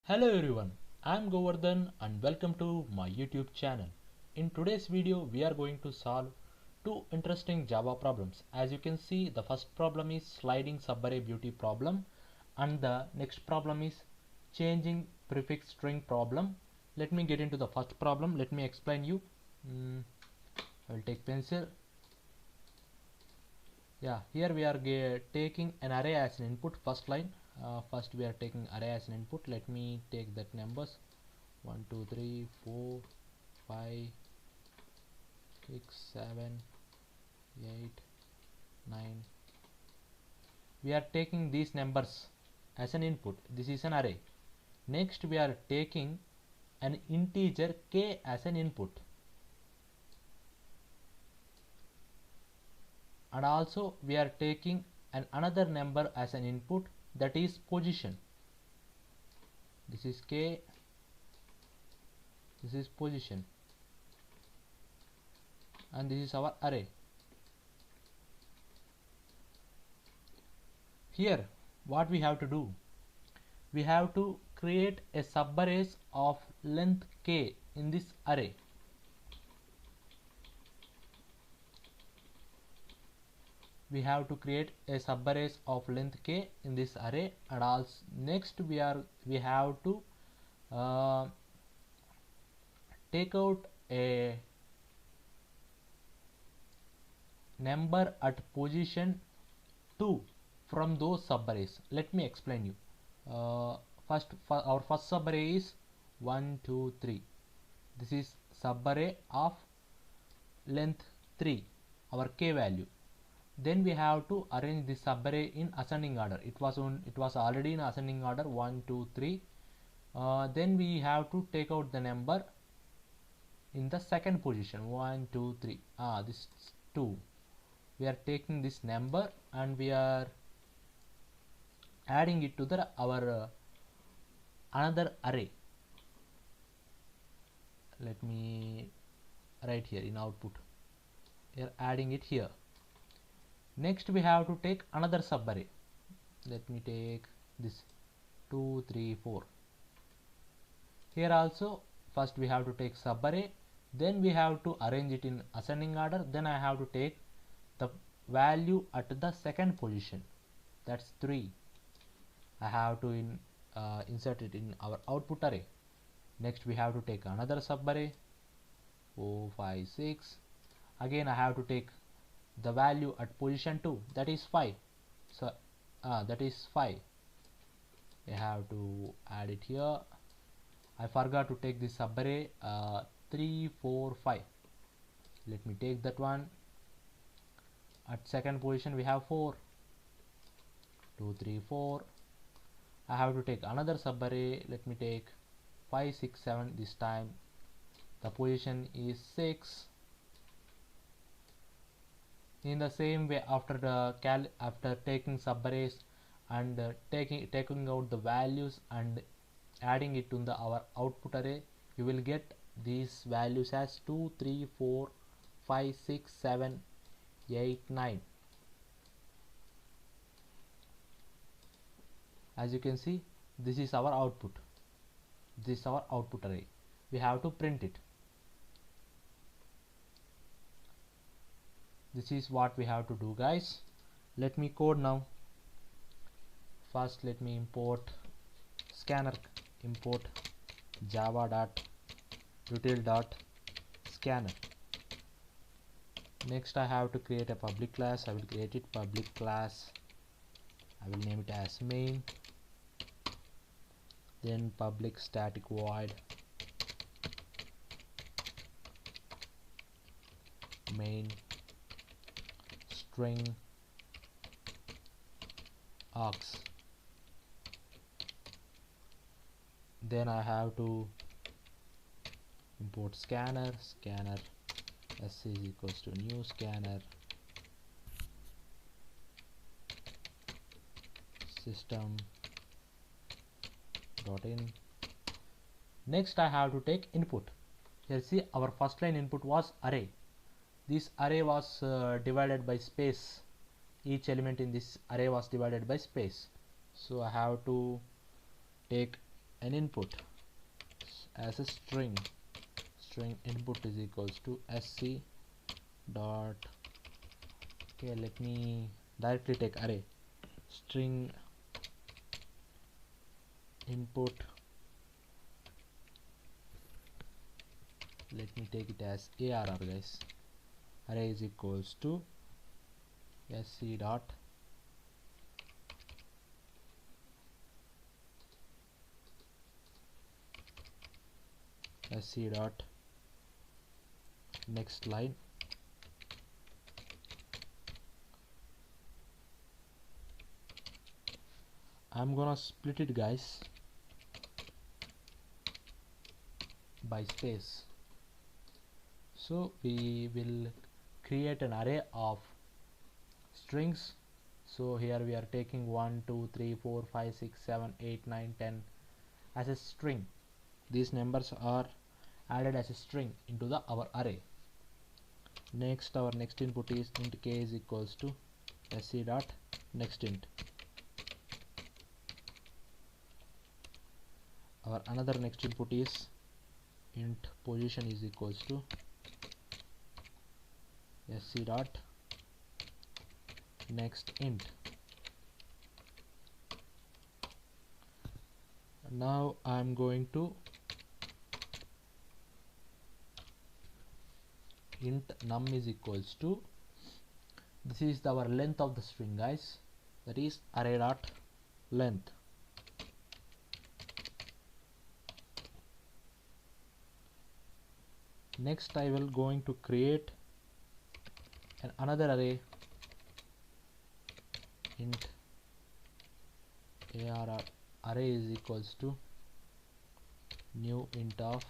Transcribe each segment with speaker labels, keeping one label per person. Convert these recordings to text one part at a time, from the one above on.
Speaker 1: Hello everyone, I am Govardhan and welcome to my YouTube channel. In today's video we are going to solve two interesting Java problems. As you can see, the first problem is sliding subarray beauty problem and the next problem is changing prefix string problem. Let me get into the first problem. Let me explain you. I will take pencil. Yeah, here we are taking an array as an input. First line. First we are taking array as an input. Let me take that numbers 1 2 3 4 5 6 7 8 9. We are taking these numbers as an input. This is an array. Next we are taking an integer k as an input, and also we are taking another number as an input, that is position. This is k, this is position, and this is our array. Here what we have to do, we have to create a subarray of length k in this array. We have to create a subarray of length k in this array, and also next we have to take out a number at position 2 from those subarrays. Let me explain you. Our first subarray is 1 2 3. This is subarray of length 3, our k value. Then we have to arrange this subarray in ascending order. It was already in ascending order 1 2 3. Then we have to take out the number in the second position 1 2 3. This is 2. We are taking this number and we are adding it to our another array. Let me write here in output. We are adding it here. Next we have to take another subarray. Let me take this 2 3 4. Here also first we have to take subarray, then we have to arrange it in ascending order. Then I have to take the value at the second position, that's 3. I have to insert it in our output array. Next we have to take another subarray 4 5 6. Again I have to take the value at position 2, that is 5. So that is 5. I have to add it here. I forgot to take this subarray 3 4 5. Let me take that one. At second position we have 4 2 3 4. I have to take another subarray. Let me take 5 6 7. This time the position is 6. In the same way, after taking subarrays and taking out the values and adding it to our output array, you will get these values as 2 3 4 5 6 7 8 9. As you can see, this is our output. This is our output array. We have to print it. This is what we have to do, guys. Let me code now. First let me import scanner, import java.util.scanner. Next I have to create a public class. I will create it public class. I will name it as main. Then public static void main string args. Then I have to import scanner s is equals to new scanner system dot in. Next I have to take input. Here see, our first line input was array. This array was divided by space. Each element in this array was divided by space. So I have to take an input as a string input is equals to sc dot, okay, let me directly take array string input, let me take it as arr guys, array is equals to sc dot next line I'm gonna split it guys by space, so we will create an array of strings. So here we are taking 1 2 3 4 5 6 7 8 9 10 as a string. These numbers are added as a string into our array. Next, our next input is int k is equals to sc dot next int. Our another next input is int position is equals to sc dot next int. Now I'm going to int num is equals to, this is our length of the string guys, that is array dot length. Next I will going to create another array int arr array is equals to new int of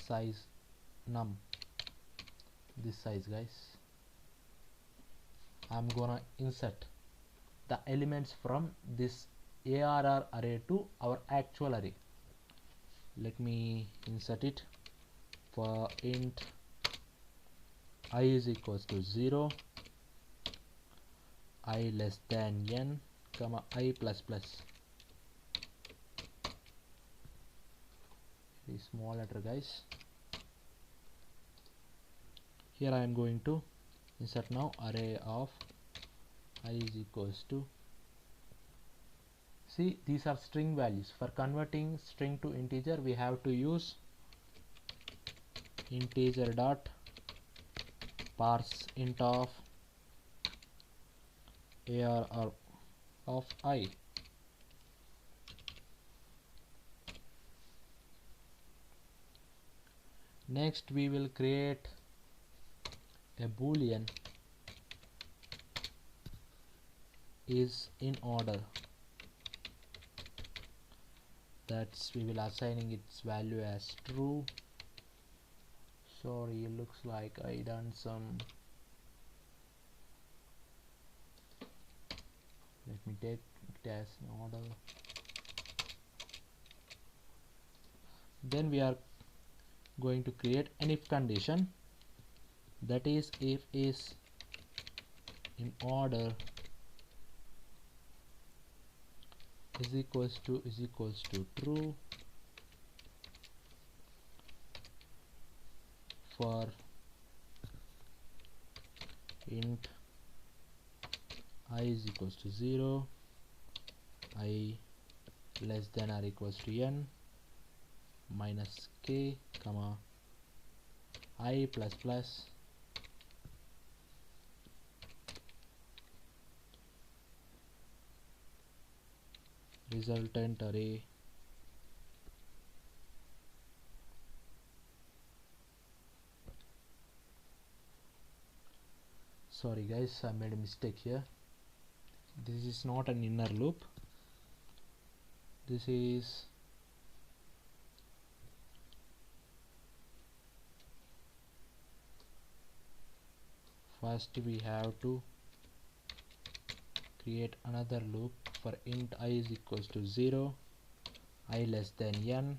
Speaker 1: size num, this size guys. I'm gonna insert the elements from this arr array to our actual array. Let me insert it for int I is equals to 0, I less than n, comma I plus plus. Very small letter guys. Here I am going to insert now array of I is equals to, see these are string values. For converting string to integer we have to use integer dot parse int of arr of I. Next we will create a boolean is in order, that's we will assigning its value as true. Sorry, it looks like I done some, let me take it as in order. Then we are going to create an if condition, that is if is in order is equals to true for int I is equals to 0, I less than or equals to n minus k, comma I plus plus resultant array sorry guys, I made a mistake here. This is not an inner loop, this is first we have to create another loop for int I is equals to 0, I less than n,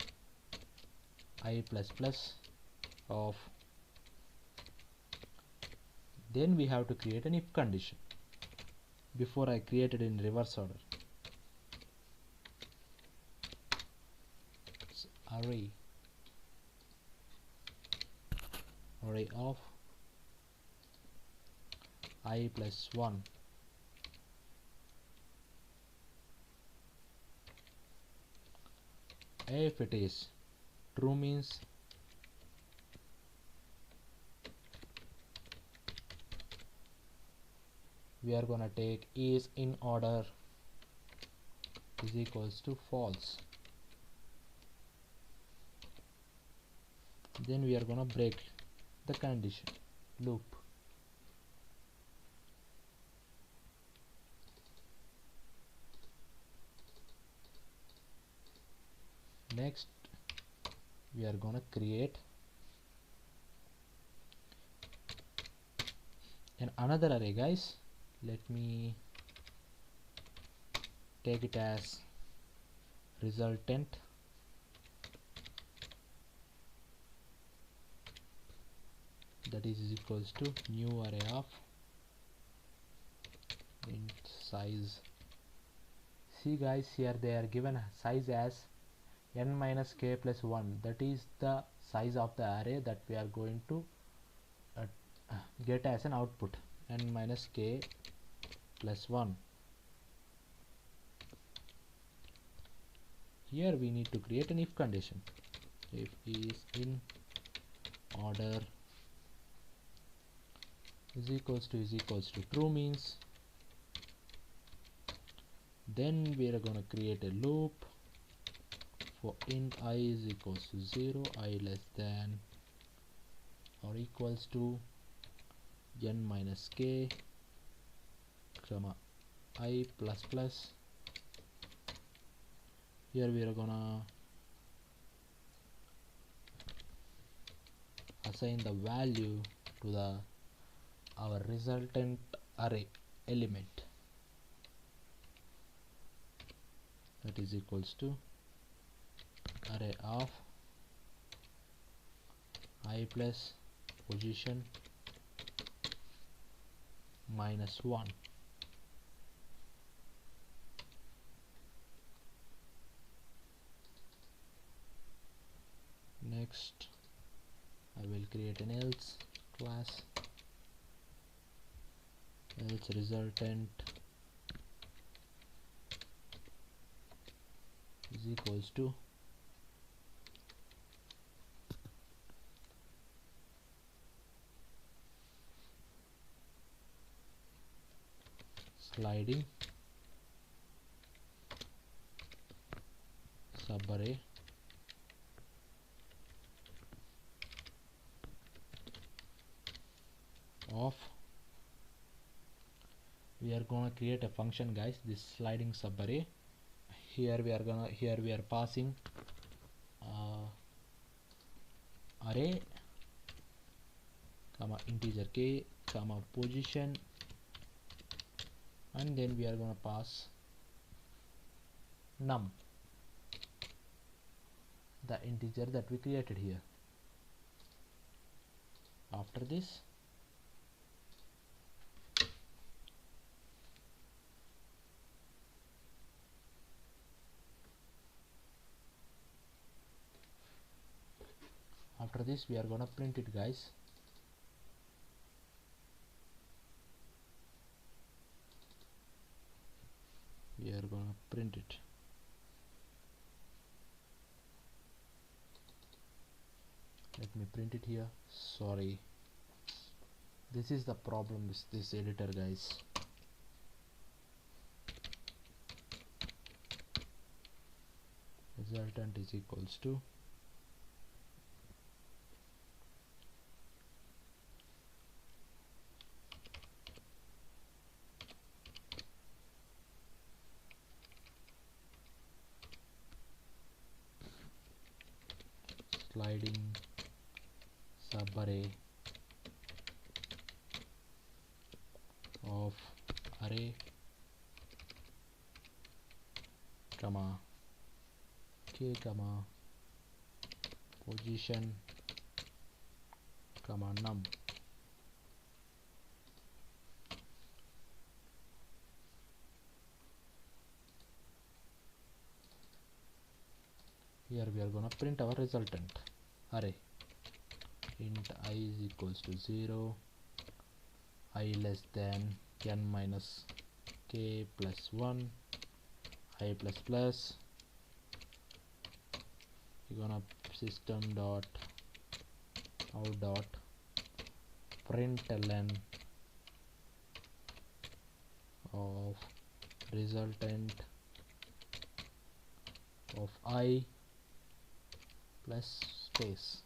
Speaker 1: I plus plus of, then we have to create an if condition before I created in reverse order. array of I plus 1. If it is true, means we are gonna take is in order is equals to false. Then we are gonna break the condition loop. Next we are gonna create another array, guys. Let me take it as resultant that is equals to new array of int size. See guys, here they are given size as n minus k plus 1. That is the size of the array that we are going to get as an output, n minus k plus 1. Here we need to create an if condition. If is in order is equals to true, means then we are going to create a loop for int I is equals to 0, I less than or equals to n minus k comma I plus plus. Here we are gonna assign the value to the our resultant array element, that is equals to array of I plus position minus 1. Next I will create an else class, else resultant is equals to sliding subarray of, we are going to create a function, guys, this sliding subarray. Here we are passing array comma integer k comma position, and then we are going to pass num, the integer that we created here. After this we are gonna print it, guys. We are gonna print it. Let me print it here. Sorry, this is the problem with this editor, guys. Resultant is equals to sliding subarray of array comma k comma position comma num. Here we are gonna print our resultant array. Int I is equals to 0, I less than n minus k plus 1, I plus plus. You're gonna system dot out dot println of resultant of I plus space.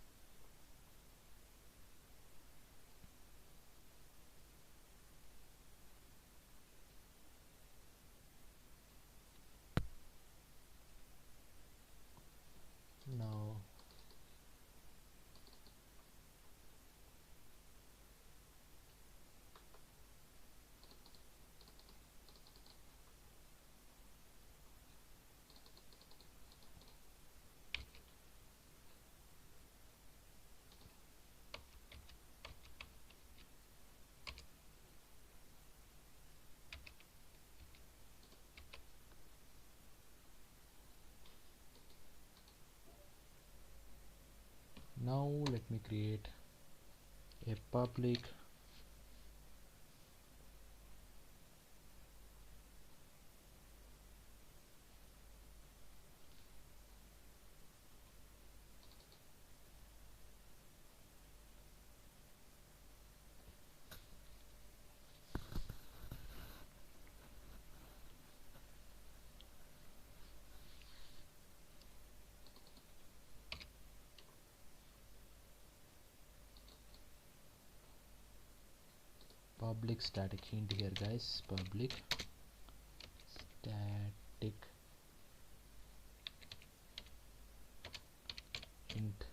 Speaker 1: Now let me create a public static hint here, guys. Public static hint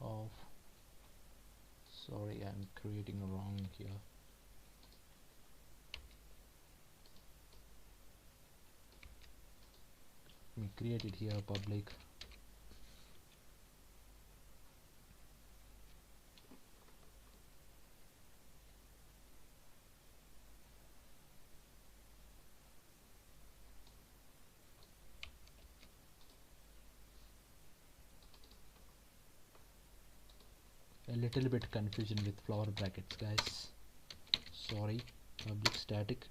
Speaker 1: of, sorry, I'm creating a wrong here. Let me create it here, public a little bit confusion with flower brackets, guys, sorry. Public static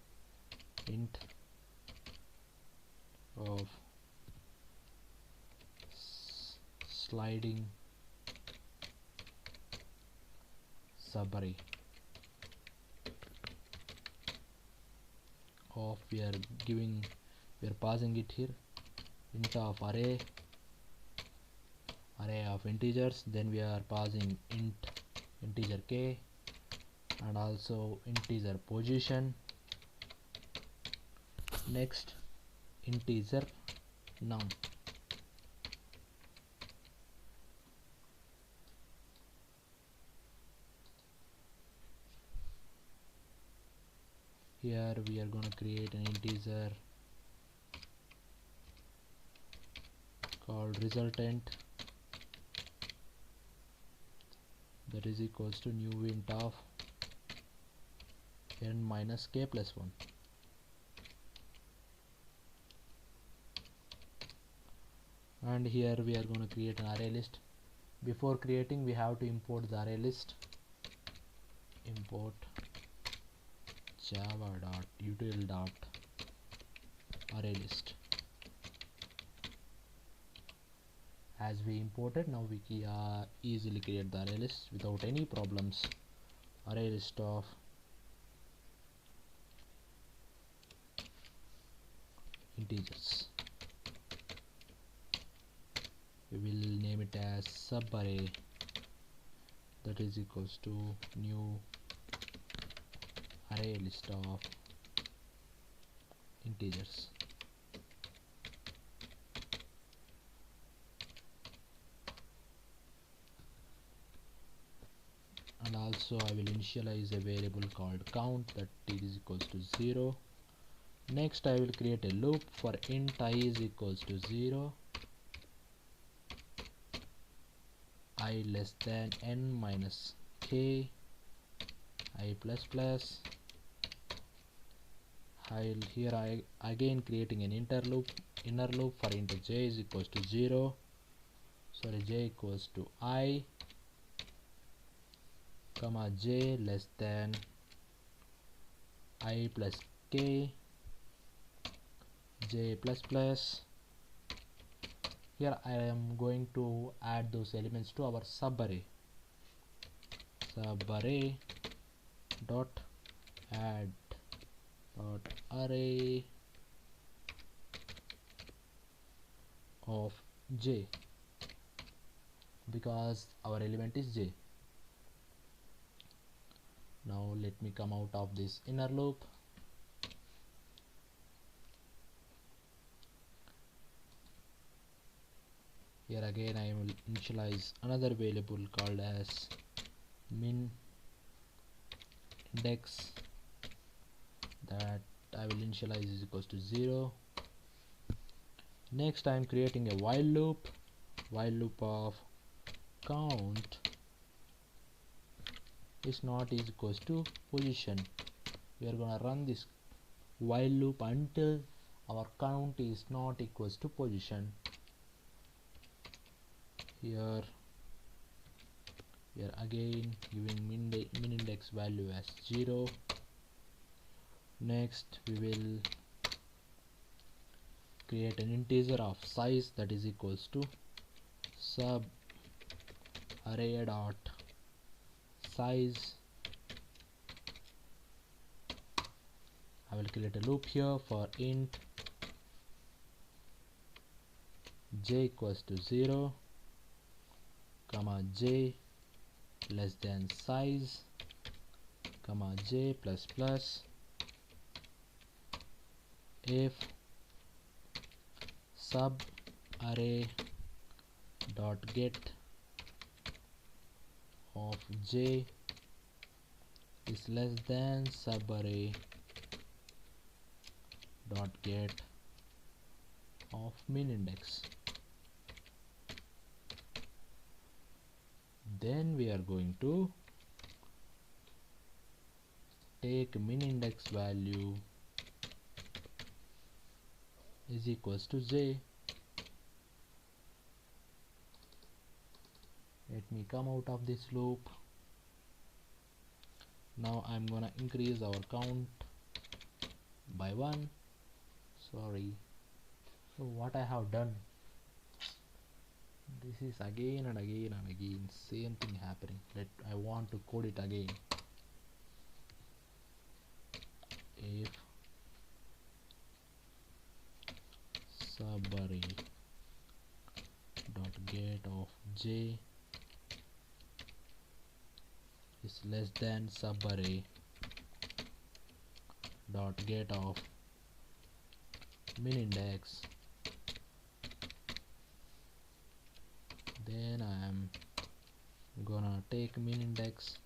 Speaker 1: int of sliding subarray of, we are passing it here int of array of integers, then we are passing integer k and also integer position, next integer num. Here we are going to create an integer called resultant, that is equals to new int of n minus k plus 1. And here we are going to create an array list. Before creating, we have to import the array list. Import java.util.array list. As we imported, now we can easily create the array list without any problems. Array list of integers. We will name it as subarray, that is equals to new array list of integers. And also I will initialize a variable called count, that it is equals to 0. Next I will create a loop for int I is equals to 0, I less than n minus k, I plus plus, I again creating an inner loop for int j is equals to 0, sorry, j equals to I, comma j less than I plus k, j plus plus. Here I am going to add those elements to our subarray. Subarray dot add dot array of j, because our element is j. Now let me come out of this inner loop. Here again I will initialize another variable called as min index, that I will initialize is equals to 0. Next I am creating a while loop of count is not is equals to position. We are gonna run this while loop until our count is not equals to position. Here we are again giving min index value as 0. Next we will create an integer of size that is equals to sub array dot size. I will create a loop here for int j equals to 0, comma j less than size, comma j plus plus, if sub array dot get of j is less than subarray dot get of min index. Then we are going to take min index value is equals to j. Let me come out of this loop. Now I'm gonna increase our count by 1. Sorry, so what I have done, this is again and again and again same thing happening. I want to code it again. If subarray dot get of j is less than subarray dot get of min index, then I am gonna take min index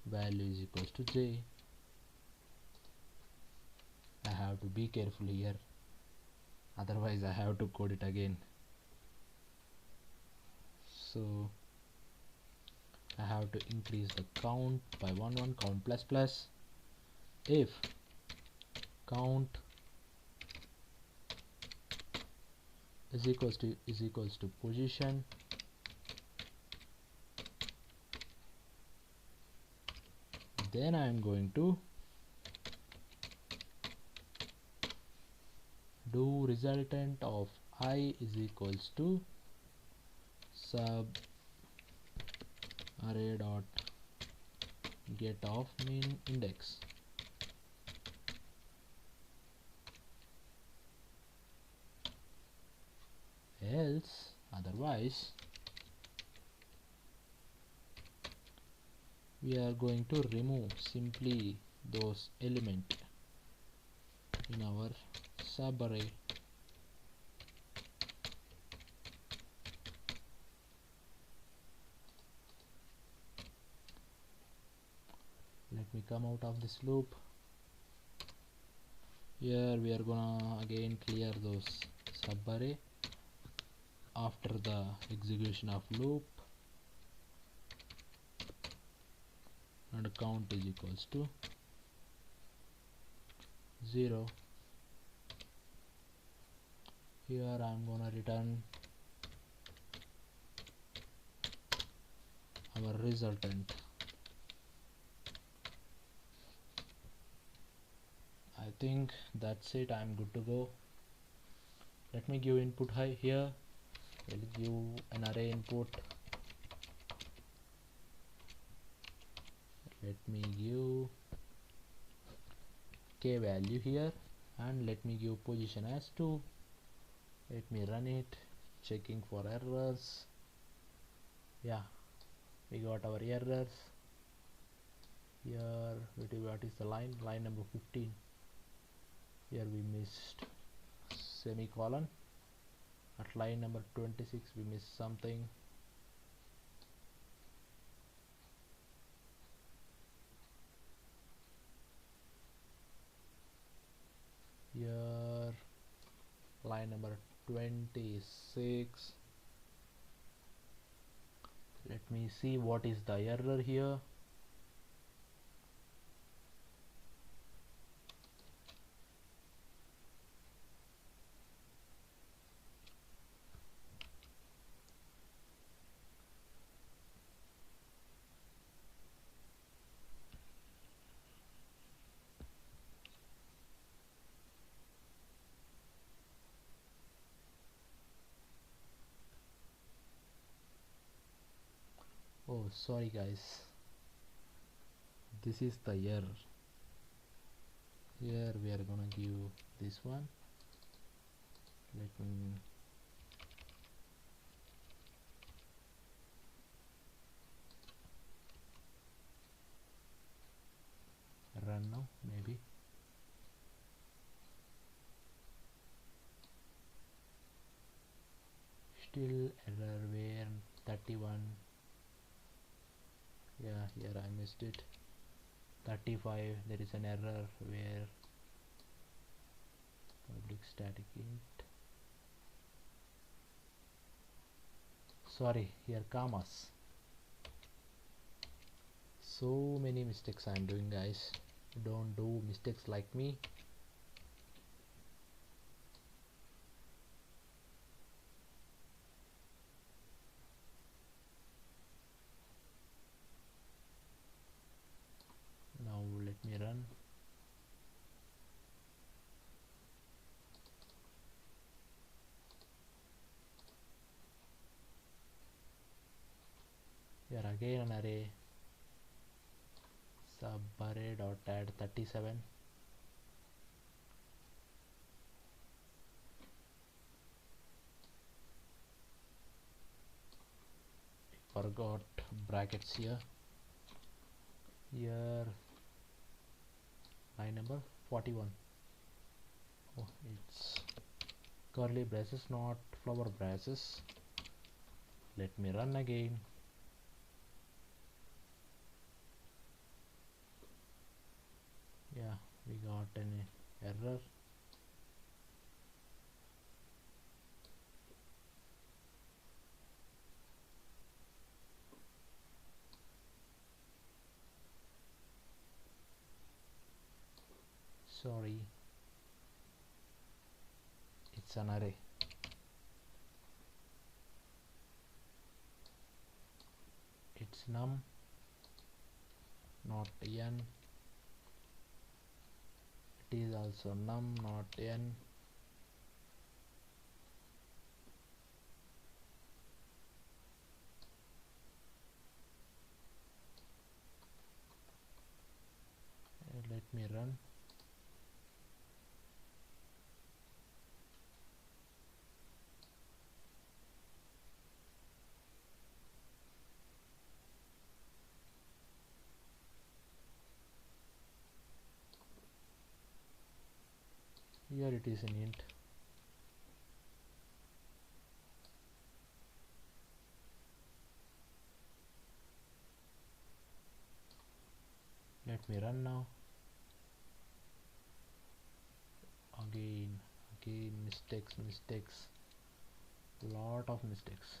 Speaker 1: value is equals to j. I have to be careful here, otherwise I have to code it again. So I have to increase the count by 1 count plus plus. If count is equals to position, then I am going to do resultant of I is equals to sub array dot get of min index. Else, otherwise we are going to remove simply those element in our subarray. Let me come out of this loop. Here we are gonna again clear those subarray after the execution of loop. and count is equals to 0. Here I'm gonna return our resultant. I think that's it. I'm good to go. Let me give input high here. We'll give an array input. Let me give k value here and let me give position as 2. Let me run it, checking for errors. Yeah, we got our errors here. What is the line number 15? Here we missed semicolon. At line number 26 we missed something. Here line number 26. Let me see what is the error here. Oh, sorry guys, this is the error. Here we are gonna give this one. Let me run now, maybe. Still error where 31. Yeah, here I missed it. 35, there is an error where public static int. Sorry, here commas. So many mistakes I'm doing, guys. Don't do mistakes like me. Now let me run. Here again an array. Subarray dot add 37. Forgot brackets here. Here line number 41. Oh, it's curly braces, not flower braces. Let me run again. Yeah, we got an error. Sorry, it's an array. It's num, not n. It is also num, not n. Let me run. Here it is an int. Let me run now. Again mistakes, lot of mistakes.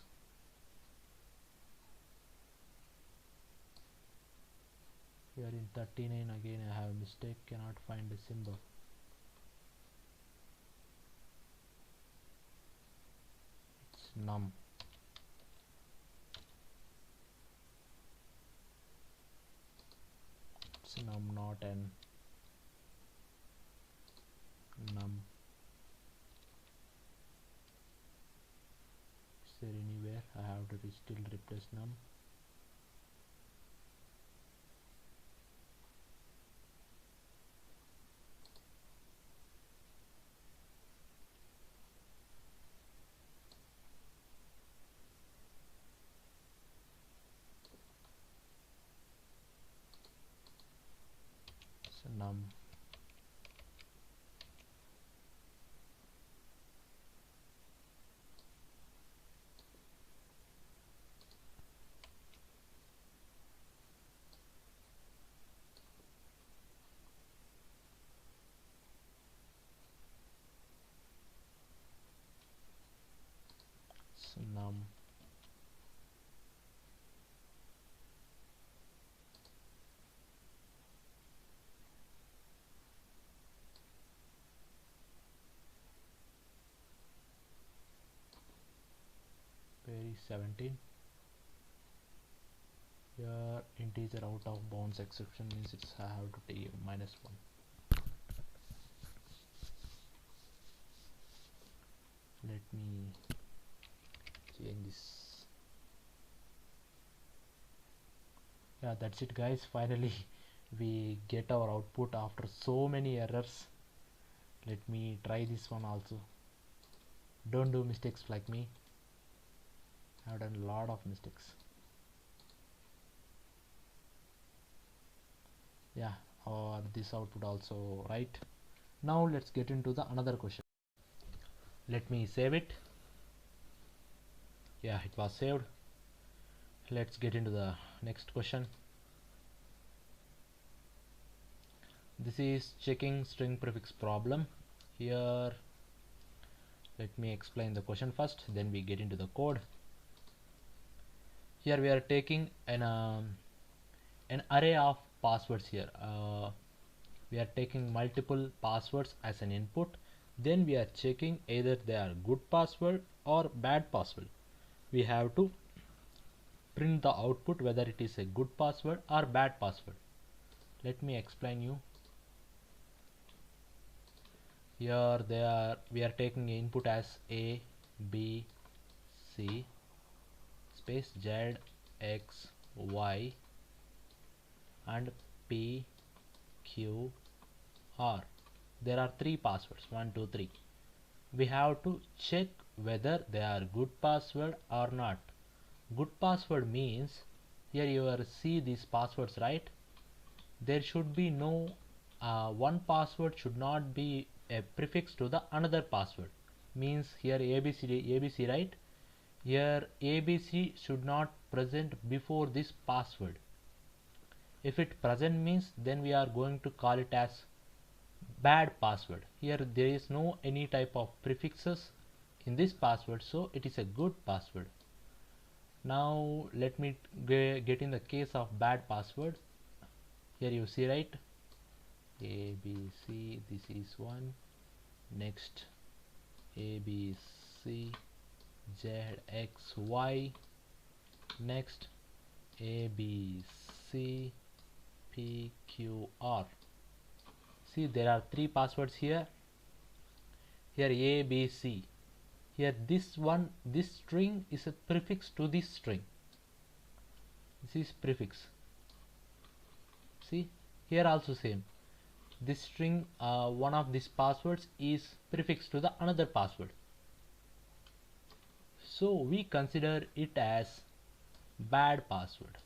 Speaker 1: Here in 39 again I have a mistake, cannot find a symbol. It's num. It's num, not n. Num. Is there anywhere I have to still replace num? So num. So num. Very 17. Here integer out of bounds exception means it's I have to take -1. Let me change this. Yeah, that's it guys, finally we get our output after so many errors. Let me try this one also. Don't do mistakes like me. I've done a lot of mistakes. Yeah, or this output also right. Now let's get into the another question. Let me save it. Yeah, it was saved. Let's get into the next question. This is checking string prefix problem. Here let me explain the question first, then we get into the code. Here we are taking an array of passwords here. We are taking multiple passwords as an input, then we are checking either they are good password or bad password. We have to print the output whether it is a good password or bad password. Let me explain you. Here we are taking input as A, B, C space Z, X, Y and P, Q, R. There are 3 passwords, 1, 2, 3. We have to check whether they are good password or not. Good password means here you are see these passwords, right? There should be no one password should not be a prefix to the another password. Means here ABC, right? Here ABC should not present before this password. If it present means then we are going to call it as bad password. Here there is no any type of prefixes in this password, so it is a good password. Now let me get in the case of bad password. Here you see, right? A, B, C, this is one. Next A, B, C, Z, X, Y. Next A, B, C, P, Q, R. See, there are 3 passwords here. Here A, B, C. Here this string is a prefix to this string. This is prefix. See, here also same. This string, one of these passwords is prefix to the another password. So we consider it as bad password.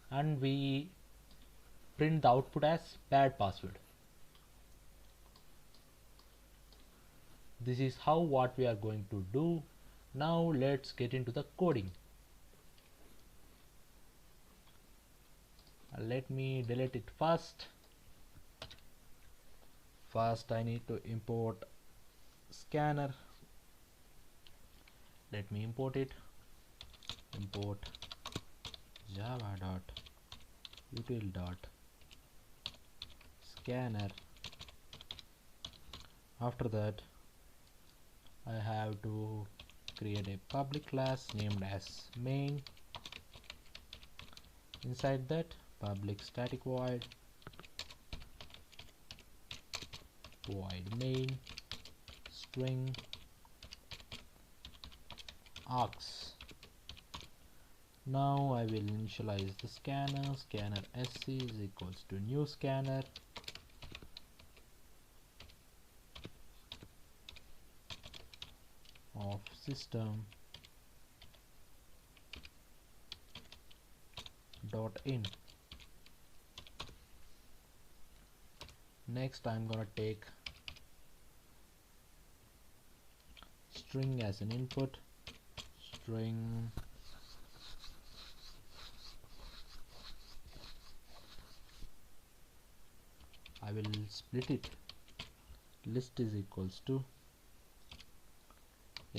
Speaker 1: And we print the output as bad password. This is how what we are going to do. Now let's get into the coding. Let me delete it first. First I need to import scanner. Let me import it. Import java.scanner. util dot scanner. After that I have to create a public class named as main. Inside that, public static void main string args. Now I will initialize the scanner. Scanner sc is equals to new scanner. Of system dot in. Next I'm gonna take string as an input. String I will split it. List is equals to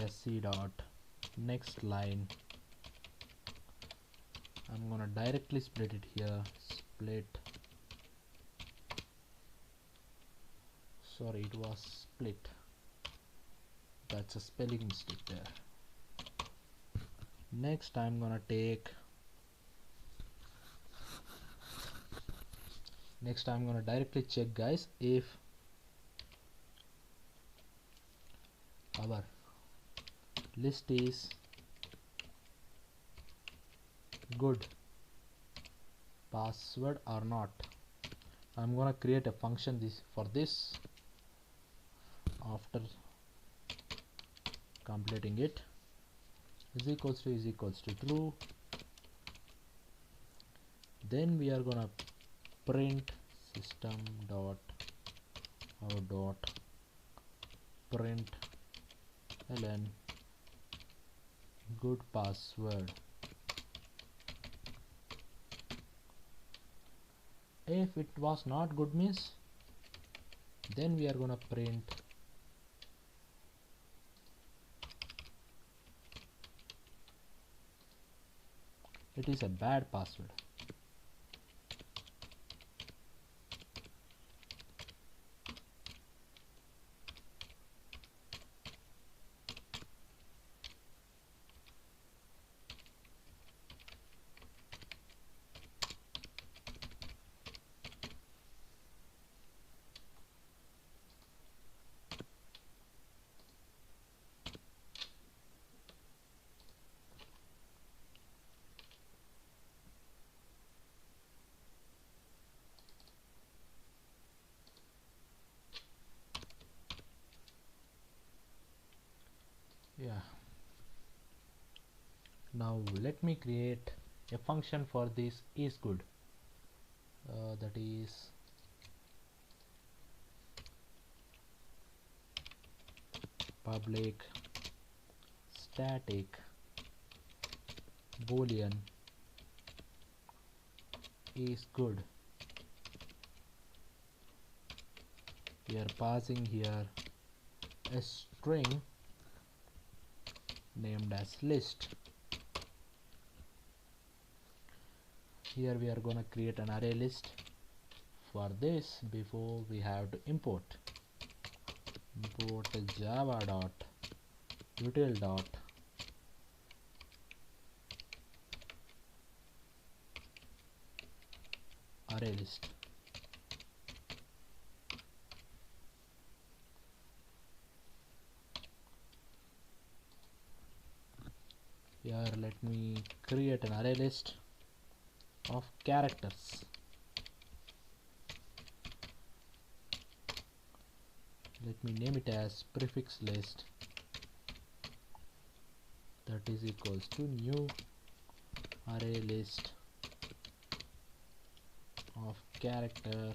Speaker 1: sc dot next line. I'm gonna directly split it here. Split, sorry, it was split, that's a spelling mistake there. Next I'm gonna directly check, guys, if our list is good password or not. I'm gonna create a function for this. After completing it, is equals to true. Then we are gonna print system dot out dot print ln good password. If it was not good means, then we are gonna print it is a bad password. Yeah, now let me create a function for this is good. That is public static boolean is good. We are passing here a string named as list. Here we are gonna create an array list. For this, before we have to import java dot util dot array list. Here let me create an array list of characters. Let me name it as prefix list, that is equals to new array list of character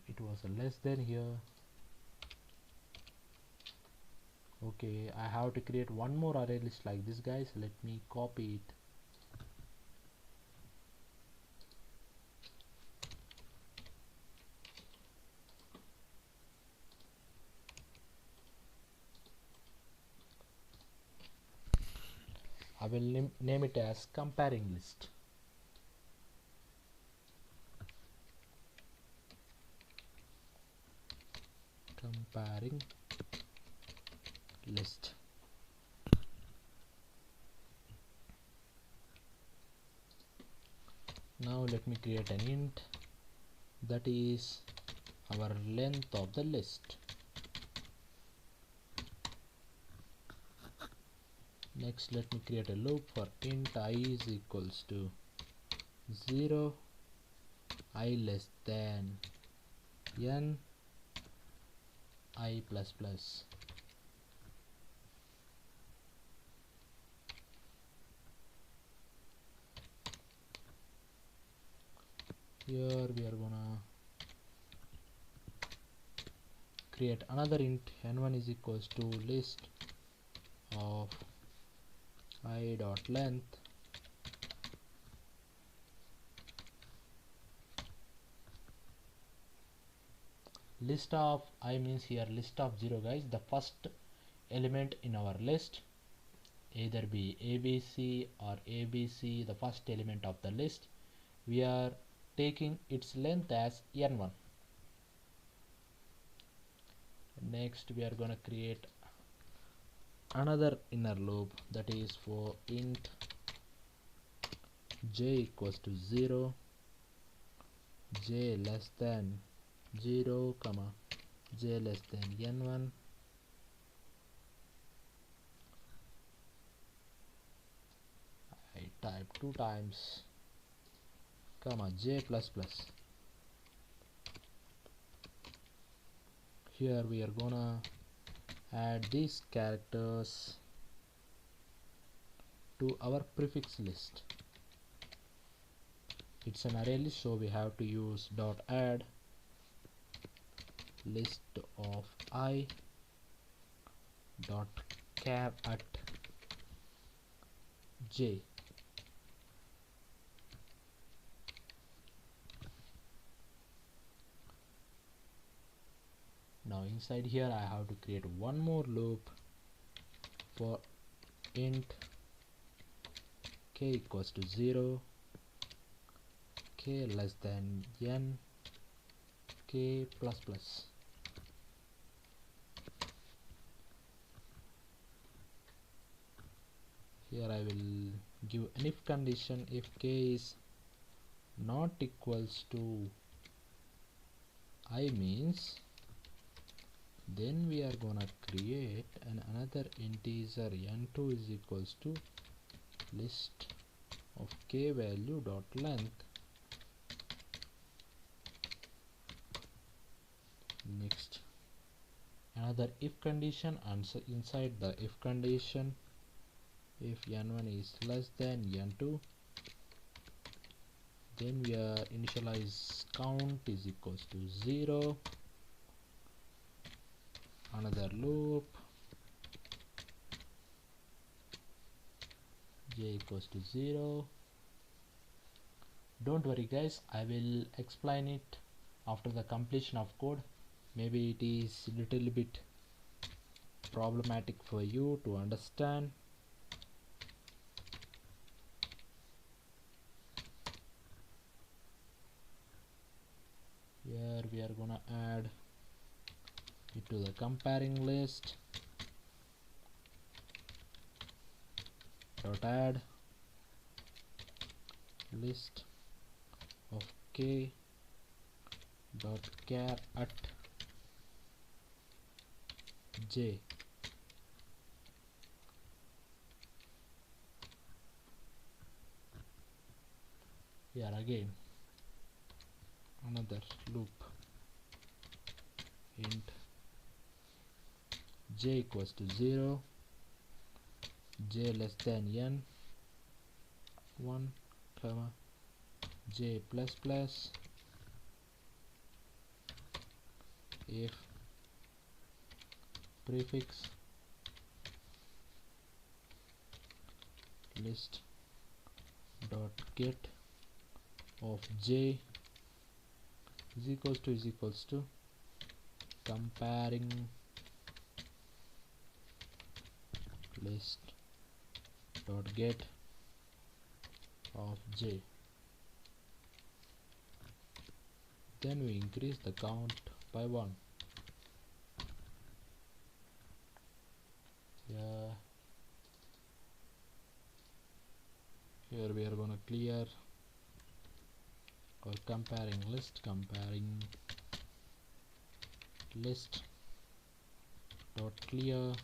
Speaker 1: it was a less than here. Okay, I have to create one more array list like this, guys. Let me copy it. I will name it as comparing list. Comparing list. Now let me create an int that is our length of the list. Next, let me create a loop for int I is equals to 0, I less than n, I plus plus. Here we are gonna create another int n1 is equals to list of I dot length list of I means here list of 0 guys, the first element in our list, either be ABC or ABC, the first element of the list. We are taking its length as n1. Next we are gonna create another inner loop that is for int j equals to 0, j less than 0 comma j less than n1. I type 2 times comma j plus plus. Here we are gonna add these characters to our prefix list. It's an array list, so we have to use dot add list of I dot char at j. Now inside here I have to create one more loop for int k equals to 0, k less than n, k plus plus. Here I will give an if condition. If k is not equals to I means, then we are gonna create another integer n2 is equals to list of k value dot length. Next, another if condition, and so inside the if condition, if n1 is less than n2, then we are initialize count is equals to 0. Another loop j equals to 0. Don't worry guys, I will explain it after the completion of code. Maybe it is little bit problematic for you to understand. Here we are gonna add it to the comparing list. Dot add list of k dot char at j. Here again another loop int j equals to 0, j less than n 1 comma j plus plus. If prefix list dot get of j is equals to comparing list dot get of j. Then we increase the count by 1. Yeah, here we are gonna clear or comparing list dot clear.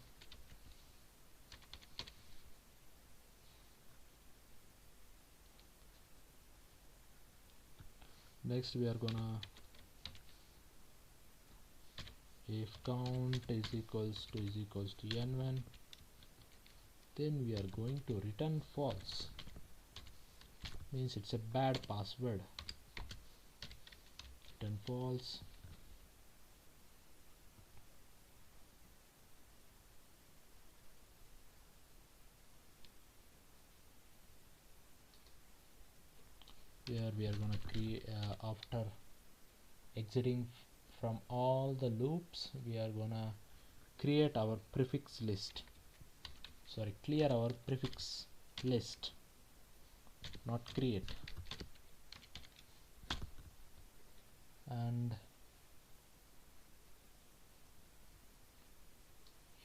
Speaker 1: Next we are gonna if count is equals to n1, then we are going to return false, means it's a bad password. Return false. Here we are gonna create after exiting from all the loops, we are gonna create our prefix list, sorry, clear our prefix list, not create. And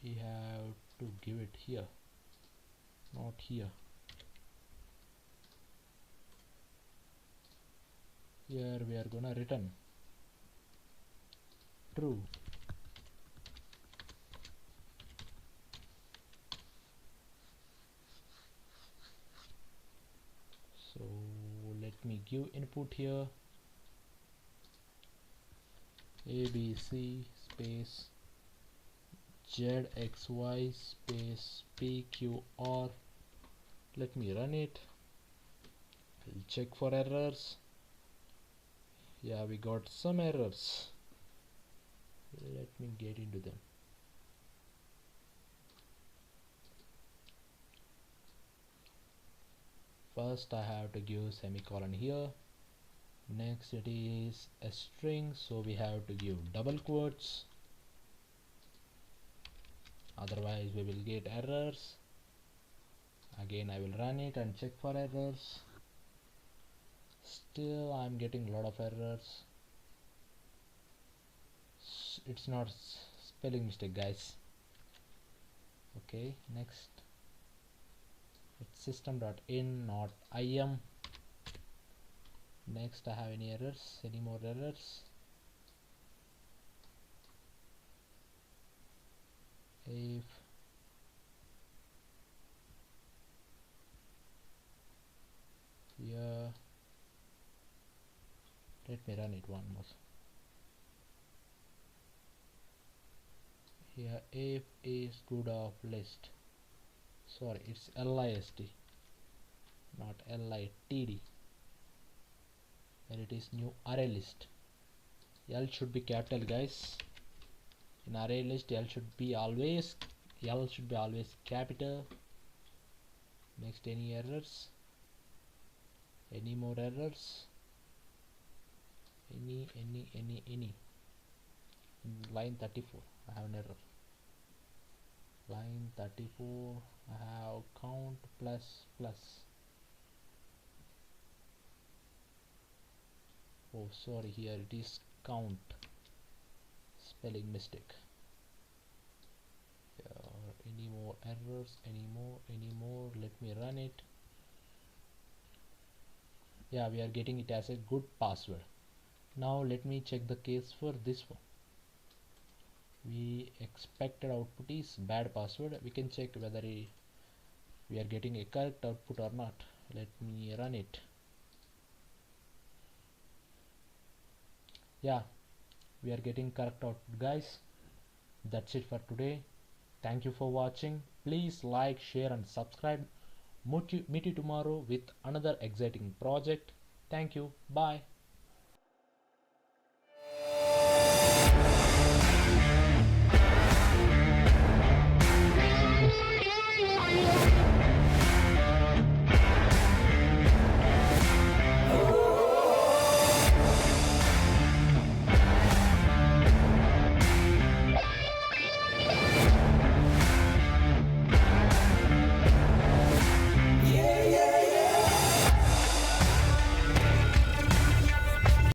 Speaker 1: we have to give it here, not here. Here we are gonna return true. So let me give input here, ABC space ZXY space PQR. Let me run it. I'll check for errors. Yeah, we got some errors. Let me get into them. First I have to give semicolon here. Next it is a string, so we have to give double quotes, otherwise we will get errors. Again I will run it and check for errors. Still I'm getting a lot of errors. It's not spelling mistake, guys. Okay, next it's system.in, not im. Next I have any errors, any more errors? If here, let me run it one more. Here if is good of list, sorry, it's list, not litd. Then it is new array list. L should be capital, guys. In array list L should be always capital. Next, any errors, any more errors, any in line 34 I have an error. Line 34 I have count plus. Oh sorry, here it is count, spelling mistake. Any more errors, any more, let me run it. Yeah, we are getting it as a good password. Now let me check the case for this one. We expected output is bad password. We can check whether we are getting a correct output or not. Let me run it. Yeah, we are getting correct output, guys. That's it for today. Thank you for watching. Please like, share and subscribe. Meet you tomorrow with another exciting project. Thank you. Bye.